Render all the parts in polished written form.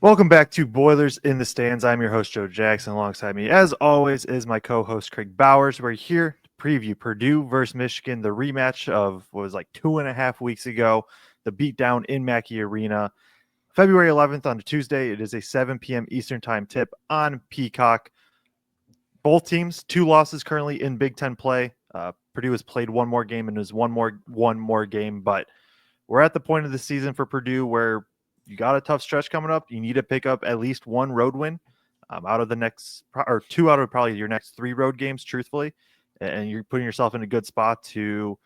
Welcome back to Boilers in the Stands. I'm your host, Joe Jackson. Alongside me, as always, is my co-host, Kraig Bowers. We're here to preview Purdue versus Michigan, the rematch of what was like 2.5 weeks ago, the beatdown in Mackey Arena. February 11th on a Tuesday. It is a 7 p.m. Eastern Time tip on Peacock. Both teams, 2 losses currently in Big Ten play. Purdue has played one more game and is one more game, but we're at the point of the season for Purdue where you got a tough stretch coming up. You need to pick up at least one road win out of the next, or 2 out of probably your next 3 road games, truthfully. And you're putting yourself in a good spot to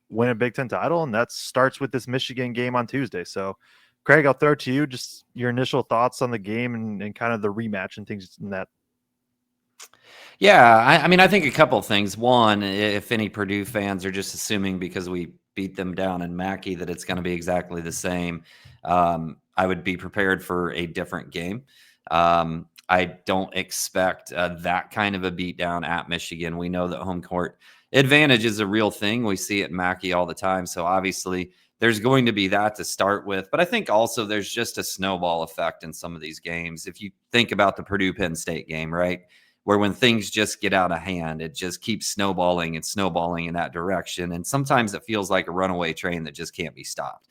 win a Big Ten title. And that starts with this Michigan game on Tuesday. So, Kraig, I'll throw it to you. Just your initial thoughts on the game and kind of the rematch and things in that. Yeah, I think a couple of things. One, if any Purdue fans are just assuming because we beat them down in Mackey that it's going to be exactly the same, I would be prepared for a different game. I don't expect that kind of a beatdown at Michigan. We know that home court advantage is a real thing. We see it in Mackey all the time. So obviously there's going to be that to start with. But I think also there's just a snowball effect in some of these games. If you think about the Purdue-Penn State game, right? Where when things just get out of hand, it just keeps snowballing and snowballing in that direction. And sometimes it feels like a runaway train that just can't be stopped.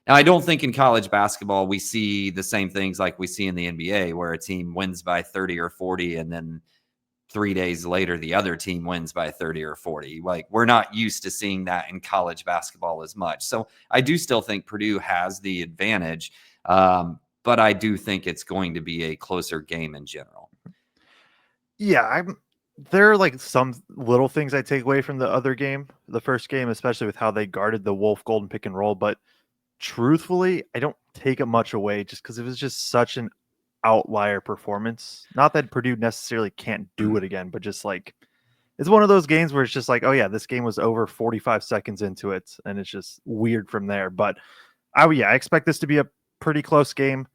Now, I don't think in college basketball we see the same things like we see in the NBA, where a team wins by 30 or 40, and then 3 days later, the other team wins by 30 or 40. Like, we're not used to seeing that in college basketball as much. So I do still think Purdue has the advantage, but I do think it's going to be a closer game in general. Yeah, there are like some little things I take away from the other game, the first game, especially with how they guarded the Wolf Golden pick and roll. But truthfully, I don't take it much away just because it was just such an outlier performance. Not that Purdue necessarily can't do it again, but just like it's one of those games where it's just like, oh yeah, this game was over 45 seconds into it, and it's just weird from there. But I expect this to be a pretty close game.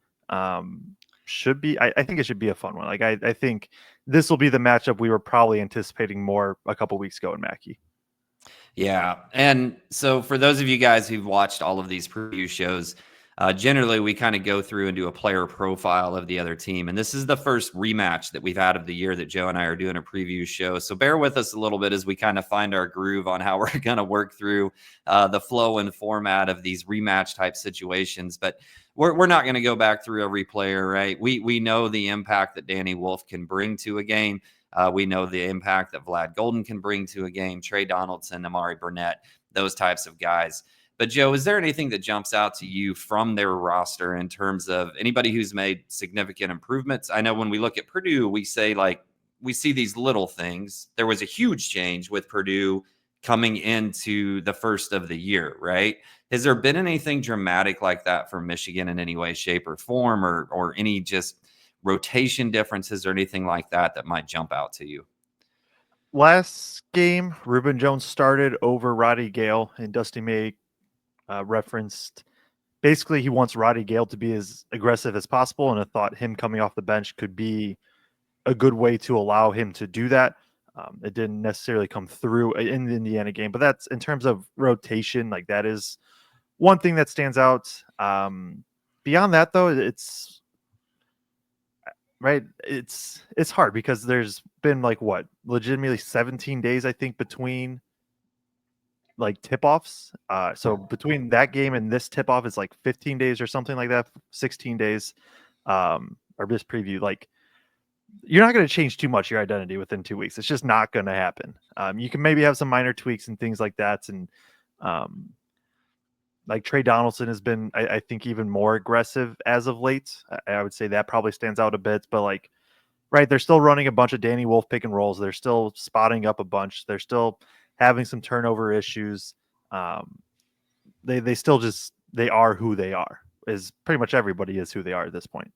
Should be. I think it should be a fun one. Like I think this will be the matchup we were probably anticipating more a couple weeks ago in Mackey. Yeah. And so for those of you guys who've watched all of these preview shows, generally we kind of go through and do a player profile of the other team. And this is the first rematch that we've had of the year that Joe and I are doing a preview show. So bear with us a little bit as we kind of find our groove on how we're going to work through the flow and format of these rematch type situations. But we're not going to go back through every player, right? We know the impact that Danny Wolf can bring to a game. We know the impact that Vlad Golden can bring to a game, Trey Donaldson, Amari Burnett, those types of guys. But Joe, is there anything that jumps out to you from their roster in terms of anybody who's made significant improvements? I know when we look at Purdue, we say like we see these little things. There was a huge change with Purdue coming into the first of the year, right? Has there been anything dramatic like that for Michigan in any way, shape, or form, or any just rotation differences or anything like that that might jump out to you? Last game, Reuben Jones started over Roddy Gale, and Dusty May referenced basically he wants Roddy Gale to be as aggressive as possible, and I thought him coming off the bench could be a good way to allow him to do that. It didn't necessarily come through in the Indiana game, but that's in terms of rotation, like that is one thing that stands out. Beyond that, though, it's right. It's hard because there's been like what legitimately 17 days, I think, between like tip-offs. So between that game and this tip-off is like 15 days or something like that, 16 days. Or this preview, like you're not going to change too much your identity within 2 weeks. It's just not going to happen. You can maybe have some minor tweaks and things like that. And like Trey Donaldson has been, I think, even more aggressive as of late. I would say that probably stands out a bit, but like, right, they're still running a bunch of Danny Wolf pick and rolls. They're still spotting up a bunch. They're still having some turnover issues. They still just, they are who they are. Is pretty much everybody is who they are at this point.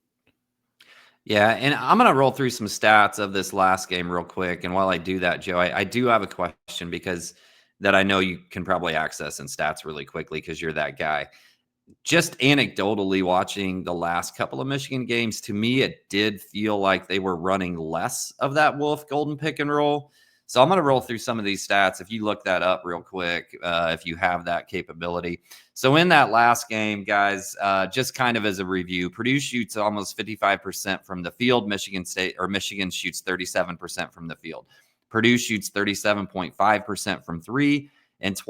Yeah, and I'm going to roll through some stats of this last game real quick. And while I do that, Joe, I do have a question because that I know you can probably access in stats really quickly because you're that guy. Just anecdotally watching the last couple of Michigan games, to me, it did feel like they were running less of that Wolf Golden pick and roll. So I'm going to roll through some of these stats. If you look that up real quick, if you have that capability. So in that last game, guys, just kind of as a review, Purdue shoots almost 55% from the field. Michigan shoots 37% from the field. Purdue shoots 37.5% from three, and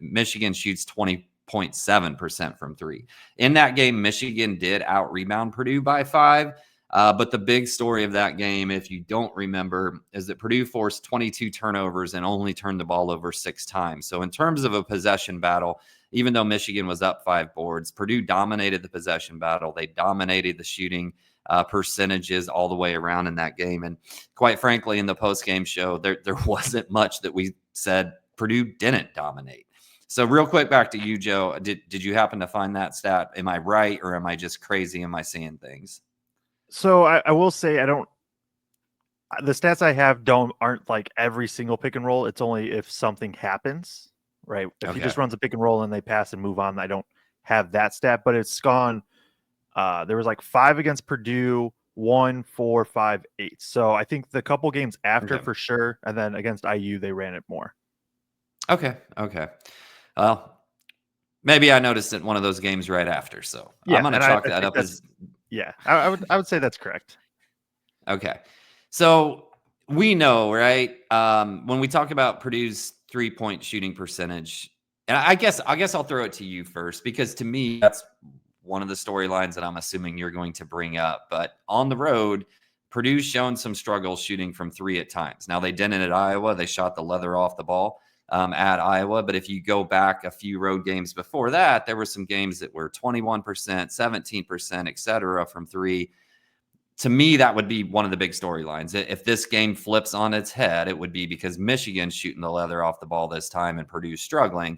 Michigan shoots 20.7% from three. In that game, Michigan did out-rebound Purdue by 5. But the big story of that game, if you don't remember, is that Purdue forced 22 turnovers and only turned the ball over 6 times. So in terms of a possession battle, even though Michigan was up 5 boards, Purdue dominated the possession battle. They dominated the shooting percentages all the way around in that game. And quite frankly, in the post-game show, there wasn't much that we said Purdue didn't dominate. So real quick, back to you, Joe. Did you happen to find that stat? Am I right, or am I just crazy? Am I seeing things? So I will say the stats I have aren't like every single pick and roll. It's only if something happens, right? If he just runs a pick and roll and they pass and move on, I don't have that stat, but it's gone. There was like 5 against Purdue, 1, 4, 5, 8. So I think the couple games after for sure, and then against IU they ran it more. Okay. Well, maybe I noticed it one of those games right after. So yeah, I'm going to chalk that up as. Yeah, I would say that's correct. Okay. So we know, right? When we talk about Purdue's 3-point shooting percentage, and I guess I'll throw it to you first, because to me, that's one of the storylines that I'm assuming you're going to bring up. But on the road, Purdue's shown some struggles shooting from 3 at times. Now, they didn't at Iowa. They shot the leather off the ball at Iowa. But if you go back a few road games before that, there were some games that were 21%, 17%, et cetera, from 3. To me, that would be one of the big storylines. If this game flips on its head, it would be because Michigan's shooting the leather off the ball this time and Purdue's struggling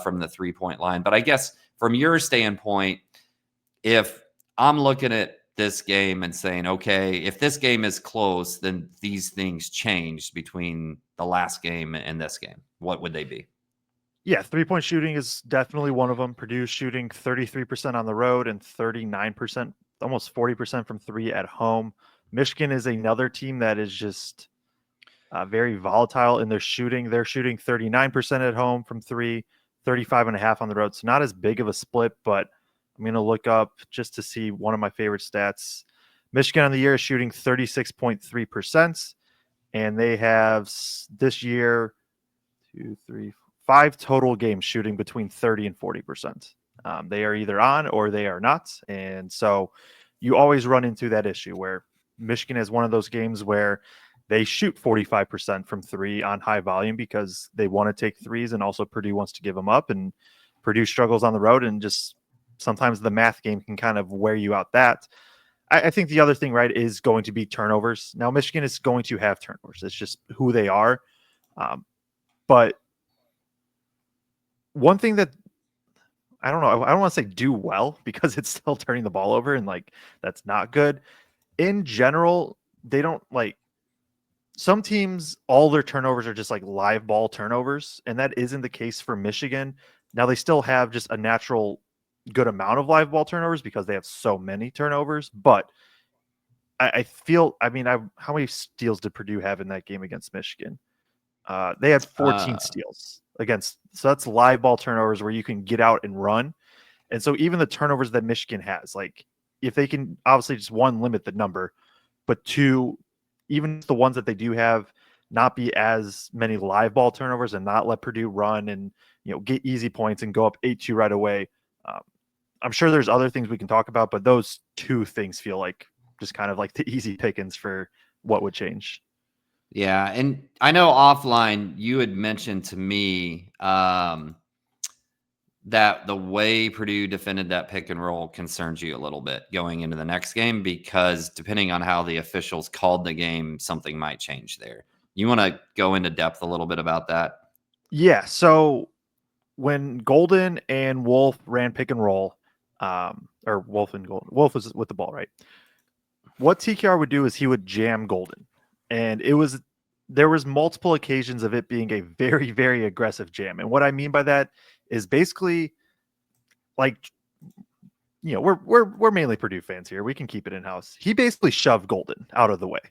from the 3-point line. But I guess from your standpoint, if I'm looking at this game and saying, okay, if this game is close, then these things changed between the last game and this game, what would they be? Yeah, 3-point shooting is definitely one of them. Purdue shooting 33% on the road and 39%, almost 40% from 3 at home. Michigan is another team that is just very volatile in their shooting. They're shooting 39% at home from 3, 35.5 on the road. So not as big of a split, but I'm going to look up just to see one of my favorite stats. Michigan on the year is shooting 36.3%, and they have this year 5 total games shooting between 30 and 40%. They are either on or they are not. And so you always run into that issue where Michigan is one of those games where they shoot 45% from 3 on high volume because they want to take threes, and also Purdue wants to give them up, and Purdue struggles on the road, and just sometimes the math game can kind of wear you out. That I think the other thing, right, is going to be turnovers. Now, Michigan is going to have turnovers. It's just who they are. But one thing that I don't know, I don't want to say do well because it's still turning the ball over, and like that's not good. In general, they don't like some teams, all their turnovers are just like live ball turnovers, and that isn't the case for Michigan. Now they still have just a natural good amount of live ball turnovers because they have so many turnovers, but I feel, I mean, how many steals did Purdue have in that game against Michigan? They had 14 steals against, so that's live ball turnovers where you can get out and run. And so even the turnovers that Michigan has, like if they can obviously just 1, limit the number, but 2, even the ones that they do have, not be as many live ball turnovers and not let Purdue run and, you know, get easy points and go up 8-2 right away. I'm sure there's other things we can talk about, but those 2 things feel like just kind of like the easy pickings for what would change. Yeah, and I know offline you had mentioned to me that the way Purdue defended that pick and roll concerns you a little bit going into the next game, because depending on how the officials called the game, something might change there. You want to go into depth a little bit about that? Yeah, so when Golden and Wolf ran pick and roll, or Wolf and Golden, Wolf was with the ball, right? What TKR would do is he would jam Golden, and there was multiple occasions of it being a very, very aggressive jam. And what I mean by that is basically, like, you know, we're mainly Purdue fans here. We can keep it in house. He basically shoved Golden out of the way,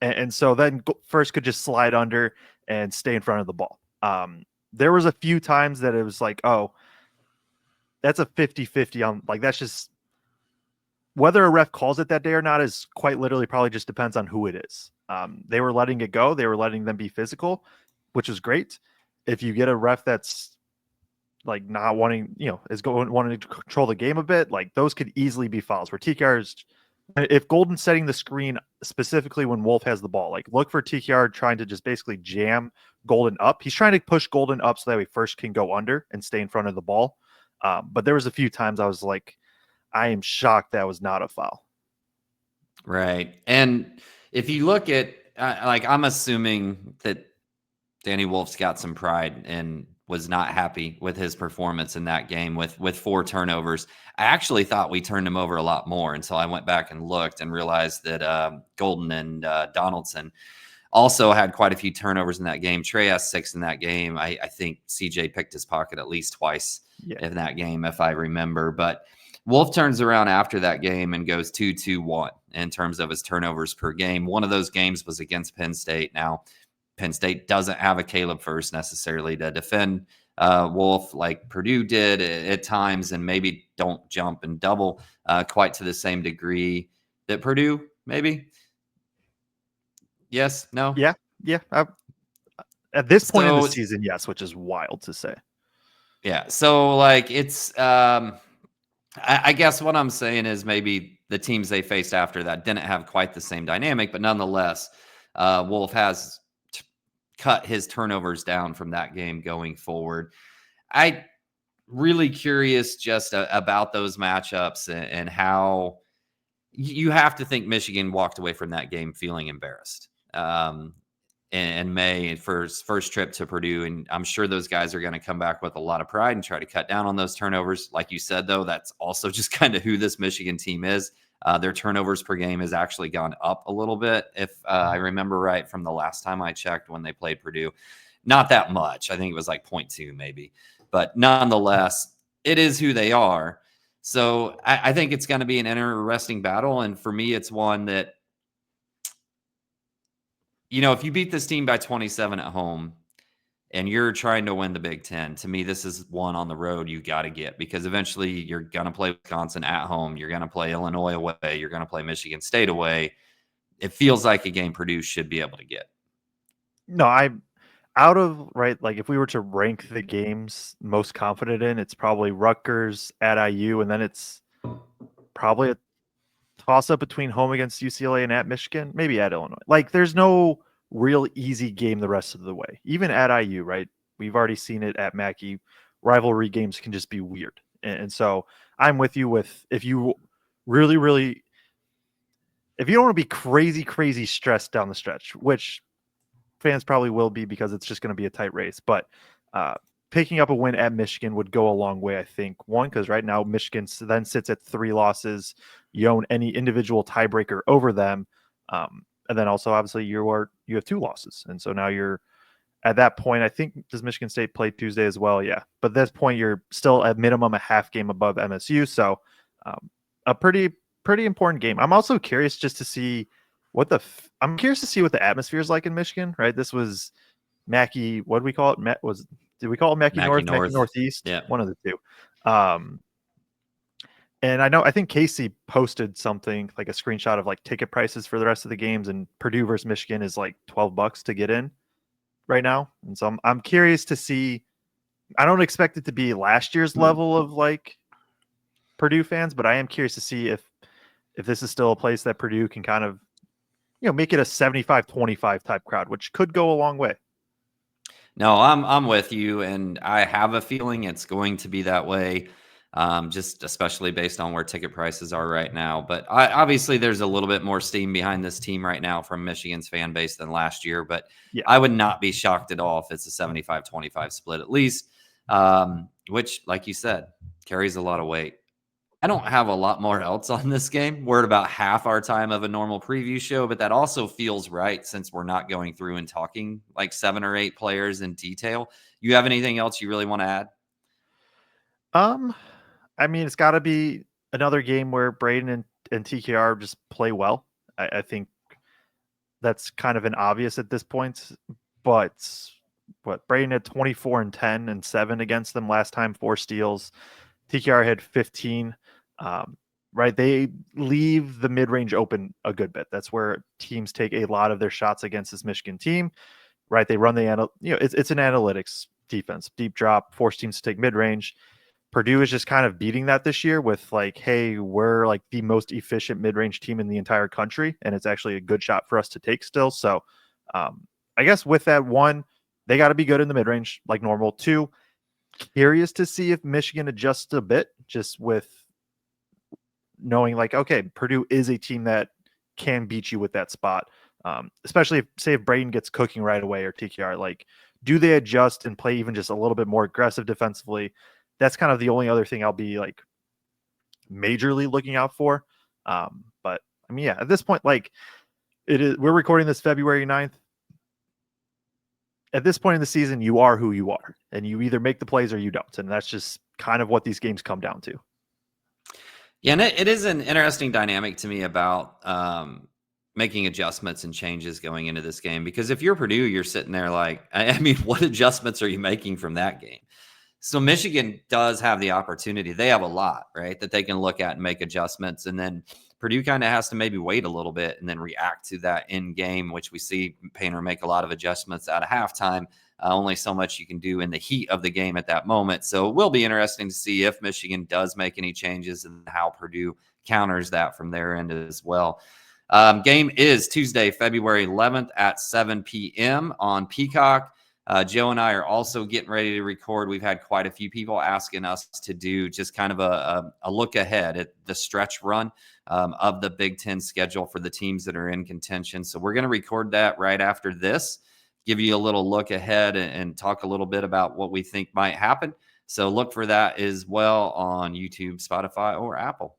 and so then first could just slide under and stay in front of the ball. There was a few times that it was like, oh, that's a 50-50 on, like, that's just whether a ref calls it that day or not is quite literally probably just depends on who it is. They were letting it go. They were letting them be physical, which is great. If you get a ref that's like not wanting, wanting to control the game a bit, like those could easily be fouls where TKR is, if Golden's setting the screen specifically when Wolf has the ball, like look for TKR trying to just basically jam Golden up. He's trying to push Golden up so that way first can go under and stay in front of the ball. But there was a few times I was like, I am shocked that was not a foul. Right. And if you look at, I'm assuming that Danny Wolf's got some pride and was not happy with his performance in that game with 4 turnovers. I actually thought we turned him over a lot more until I went back and looked and realized that Golden and Donaldson also had quite a few turnovers in that game. Trey has 6 in that game. I think CJ picked his pocket at least twice in that game, if I remember. But Wolf turns around after that game and goes 2-2-1 in terms of his turnovers per game. One of those games was against Penn State. Now, Penn State doesn't have a Caleb First necessarily to defend Wolf like Purdue did at times, and maybe don't jump and double quite to the same degree that Purdue maybe. Yes? No? Yeah. At this point in the season, yes, which is wild to say. Yeah. So, it's I guess what I'm saying is maybe the teams they faced after that didn't have quite the same dynamic, but nonetheless, Wolf has cut his turnovers down from that game going forward. I really curious just about those matchups and how you have to think Michigan walked away from that game feeling embarrassed. In May for his first trip to Purdue. And I'm sure those guys are going to come back with a lot of pride and try to cut down on those turnovers. Like you said, though, that's also just kind of who this Michigan team is. Their turnovers per game has actually gone up a little bit, if I remember right from the last time I checked when they played Purdue. Not that much. I think it was like 0.2 maybe. But nonetheless, it is who they are. So I think it's going to be an interesting battle. And for me, it's one that, if you beat this team by 27 at home and you're trying to win the Big Ten, to me, this is one on the road you got to get, because eventually you're going to play Wisconsin at home. You're going to play Illinois away. You're going to play Michigan State away. It feels like a game Purdue should be able to get. No, I'm out of, right, like if we were to rank the games most confident in, it's probably Rutgers at IU, and then it's probably a toss-up between home against UCLA and at Michigan, maybe at Illinois. Like, there's no real easy game the rest of the way. Even at IU, right? We've already seen it at Mackey. Rivalry games can just be weird. And so I'm with you with, if you really, really, if you don't want to be crazy, crazy stressed down the stretch, which fans probably will be because it's just going to be a tight race, but picking up a win at Michigan would go a long way, I think. One, because right now Michigan then sits at 3 losses. You own any individual tiebreaker over them. And then also, obviously, you have 2 losses. And so now you're at that point, I think, does Michigan State play Tuesday as well? Yeah. But at this point, you're still at minimum a half game above MSU. So a pretty important game. I'm also curious just to see I'm curious to see what the atmosphere is like in Michigan, right? This was Mackey, what did we call it? Did we call it Mackey North, Mackey Northeast? Yeah. One of the two. And I think Casey posted something like a screenshot of like ticket prices for the rest of the games, and Purdue versus Michigan is like $12 to get in right now. And so I'm curious to see. I don't expect it to be last year's level of like Purdue fans, but I am curious to see if this is still a place that Purdue can kind of, make it a 75-25 type crowd, which could go a long way. No, I'm with you, and I have a feeling it's going to be that way, just especially based on where ticket prices are right now. But obviously, there's a little bit more steam behind this team right now from Michigan's fan base than last year. But yeah, I would not be shocked at all if it's a 75-25 split at least, which, like you said, carries a lot of weight. I don't have a lot more else on this game. We're at about half our time of a normal preview show, but that also feels right since we're not going through and talking like 7 or 8 players in detail. You have anything else you really want to add? I mean, it's got to be another game where Braden and TKR just play well. I think that's kind of an obvious at this point. but what, Braden had 24 and 10 and 7 against them last time, 4 steals. TKR had 15. Right, they leave the mid-range open a good bit. That's where teams take a lot of their shots against this Michigan team. Right, they run it's an analytics defense, deep drop, force teams to take mid-range. Purdue is just kind of beating that this year with like, hey, we're like the most efficient mid-range team in the entire country, and it's actually a good shot for us to take still. So I guess with that, one, they got to be good in the mid-range like normal. Two, curious to see if Michigan adjusts a bit just with knowing like, okay, Purdue is a team that can beat you with that spot. Especially if Braden gets cooking right away or TKR, like, do they adjust and play even just a little bit more aggressive defensively? That's kind of the only other thing I'll be like majorly looking out for. But I mean, yeah, at this point, like we're recording this February 9th. At this point in the season, you are who you are, and you either make the plays or you don't. And that's just kind of what these games come down to. Yeah, and it is an interesting dynamic to me about making adjustments and changes going into this game. Because if you're Purdue, you're sitting there like, I mean, what adjustments are you making from that game? So Michigan does have the opportunity. They have a lot, right, that they can look at and make adjustments. And then Purdue kind of has to maybe wait a little bit and then react to that in game, which we see Painter make a lot of adjustments out of halftime. Only so much you can do in the heat of the game at that moment. So it will be interesting to see if Michigan does make any changes and how Purdue counters that from their end as well. Game is Tuesday, February 11th at 7 p.m. on Peacock. Joe and I are also getting ready to record. We've had quite a few people asking us to do just kind of a look ahead at the stretch run of the Big Ten schedule for the teams that are in contention. So we're going to record that right after this, give you a little look ahead and talk a little bit about what we think might happen. So look for that as well on YouTube, Spotify, or Apple.